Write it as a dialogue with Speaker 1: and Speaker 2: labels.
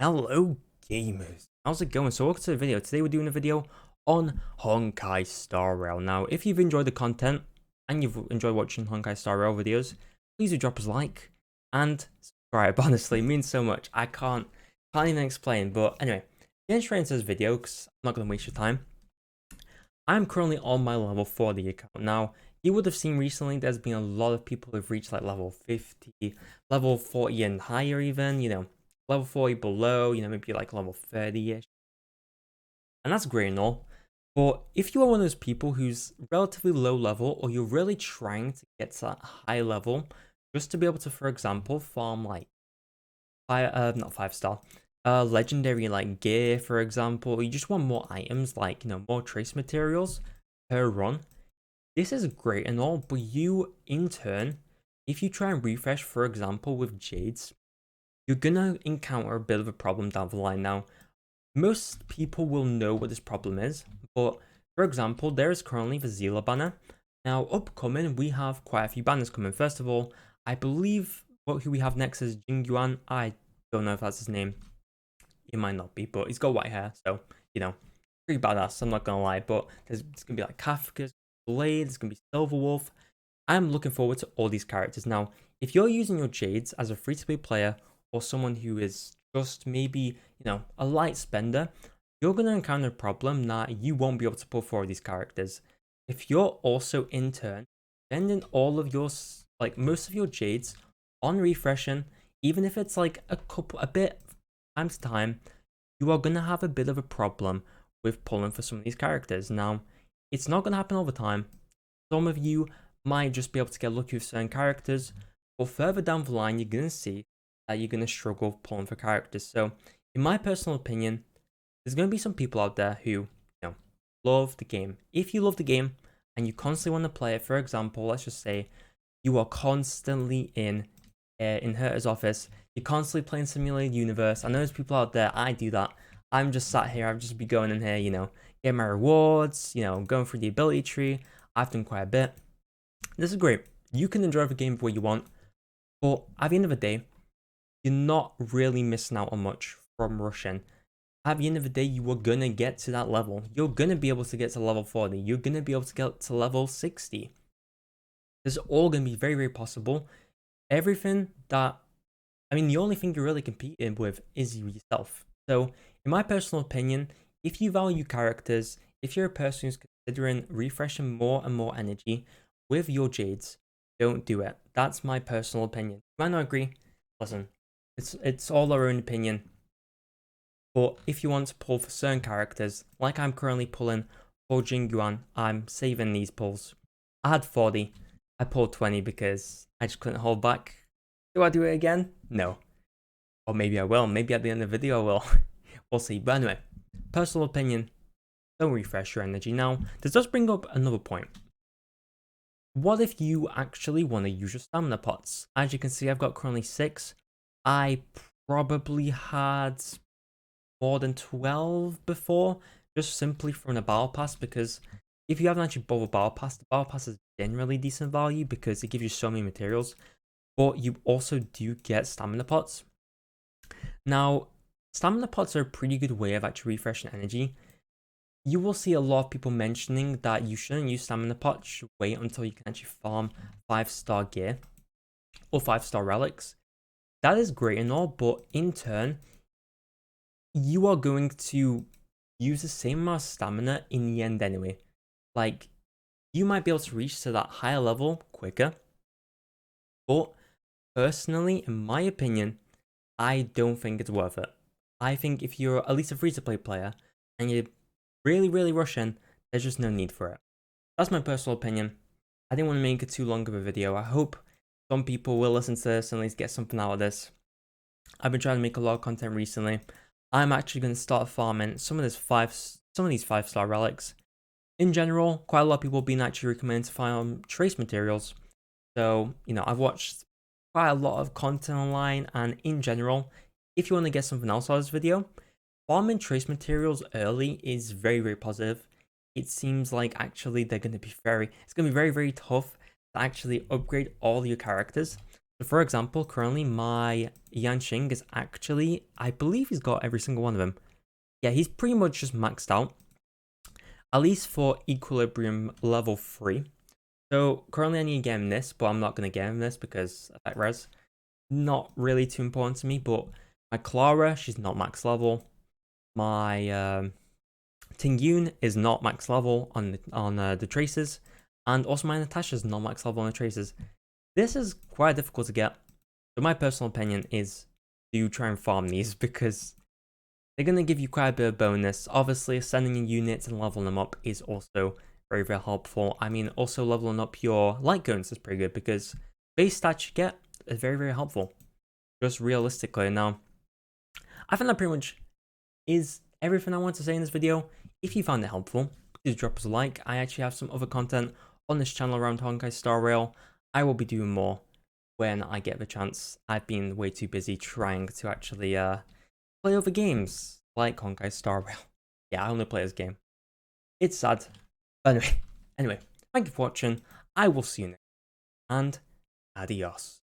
Speaker 1: Hello gamers, how's it going? So welcome to the video. Today we're doing a video on Honkai Star Rail. Now if you've enjoyed the content and you've enjoyed watching Honkai Star Rail videos, please do drop us a like and subscribe. Honestly, it means so much. I can't even explain. But anyway, getting straight into this video because I'm not going to waste your time. I'm currently on my level 40 account. Now you would have seen recently there's been a lot of people who've reached like level 50, level 40 and higher even, level 40 below, maybe like level 30-ish. And that's great and all. But if you are one of those people who's relatively low level, or you're really trying to get to that high level, just to be able to, for example, farm like not 5-star, legendary like gear, for example, or you just want more items like, more trace materials per run, this is great and all, but you in turn, if you try and refresh, for example, with Jades, you're gonna encounter a bit of a problem down the line. Now, most people will know what this problem is, but for example, there is currently the Zila banner. Now, upcoming, we have quite a few banners coming. First of all, I believe who we have next is Jingyuan. I don't know if that's his name. It might not be, but he's got white hair, so, pretty badass, I'm not gonna lie. But it's gonna be like Kafka's Blade, there's gonna be Silver Wolf. I'm looking forward to all these characters. Now, if you're using your Jades as a free-to-play player, or someone who is just maybe, a light spender, you're going to encounter a problem that you won't be able to pull forward these characters. If you're also in turn spending all of your, most of your Jades on refreshing, even if it's like a bit time to time, you are going to have a bit of a problem with pulling for some of these characters. Now, it's not going to happen all the time. Some of you might just be able to get lucky with certain characters, but further down the line, you're going to see that you're going to struggle pulling for characters. So, in my personal opinion, there's going to be some people out there who, love the game. If you love the game and you constantly want to play it, for example, let's just say you are constantly in Herta's office, you're constantly playing Simulated Universe. I know there's people out there, I do that. I'm just sat here, I've just be going in here, getting my rewards, going through the ability tree. I've done quite a bit. This is great. You can enjoy the game the way you want, but at the end of the day, you're not really missing out on much from rushing. At the end of the day, you are going to get to that level. You're going to be able to get to level 40. You're going to be able to get to level 60. This is all going to be very, very possible. Everything that, the only thing you're really competing with is yourself. So, in my personal opinion, if you value characters, if you're a person who's considering refreshing more and more energy with your Jades, don't do it. That's my personal opinion. You might not agree. Listen, it's all our own opinion. But if you want to pull for certain characters, like I'm currently pulling for Jingyuan, I'm saving these pulls. I had 40, I pulled 20 because I just couldn't hold back. Do I do it again? No. Or maybe I will, maybe at the end of the video I will. We'll see. But anyway, personal opinion, don't refresh your energy. Now, this does bring up another point. What if you actually want to use your stamina pots? As you can see, I've got currently 6. I probably had more than 12 before, just simply from the battle pass, because if you haven't actually bought the battle pass is generally decent value because it gives you so many materials, but you also do get stamina pots. Now, stamina pots are a pretty good way of actually refreshing energy. You will see a lot of people mentioning that you shouldn't use stamina pots, wait until you can actually farm 5-star gear or 5-star relics. That is great and all, but in turn, you are going to use the same amount of stamina in the end anyway. Like, you might be able to reach to that higher level quicker, but personally, in my opinion, I don't think it's worth it. I think if you're at least a free-to-play player and you're really, really rushing, there's just no need for it. That's my personal opinion. I didn't want to make it too long of a video. I hope some people will listen to this and at least get something out of this. I've been trying to make a lot of content recently. I'm actually going to start farming some of these 5-star relics. In general, quite a lot of people have been actually recommended to farm trace materials. So, I've watched quite a lot of content online, and in general, if you want to get something else out of this video, farming trace materials early is very, very positive. It seems like actually it's going to be very, very tough to actually upgrade all your characters. So for example, currently my YANQING is actually, I believe he's got every single one of them. Yeah, he's pretty much just maxed out, at least for Equilibrium level 3. So currently I need to get him this, but I'm not going to get him this because effect res, not really too important to me. But my Clara, she's not max level. My Tingyun is not max level on the traces, and also my Natasha is not max level on the traces. This is quite difficult to get. So my personal opinion is to try and farm these because they're going to give you quite a bit of bonus. Obviously, sending in units and leveling them up is also very, very helpful. I mean, also leveling up your light guns is pretty good because base stats you get is very, very helpful. Just realistically. Now, I think that pretty much is everything I want to say in this video. If you found it helpful, please drop us a like. I actually have some other content on this channel around Honkai Star Rail. I will be doing more when I get the chance. I've been way too busy trying to actually play other games like Honkai Star Rail. Yeah, I only play this game. It's sad. But anyway, thank you for watching. I will see you next, and adios.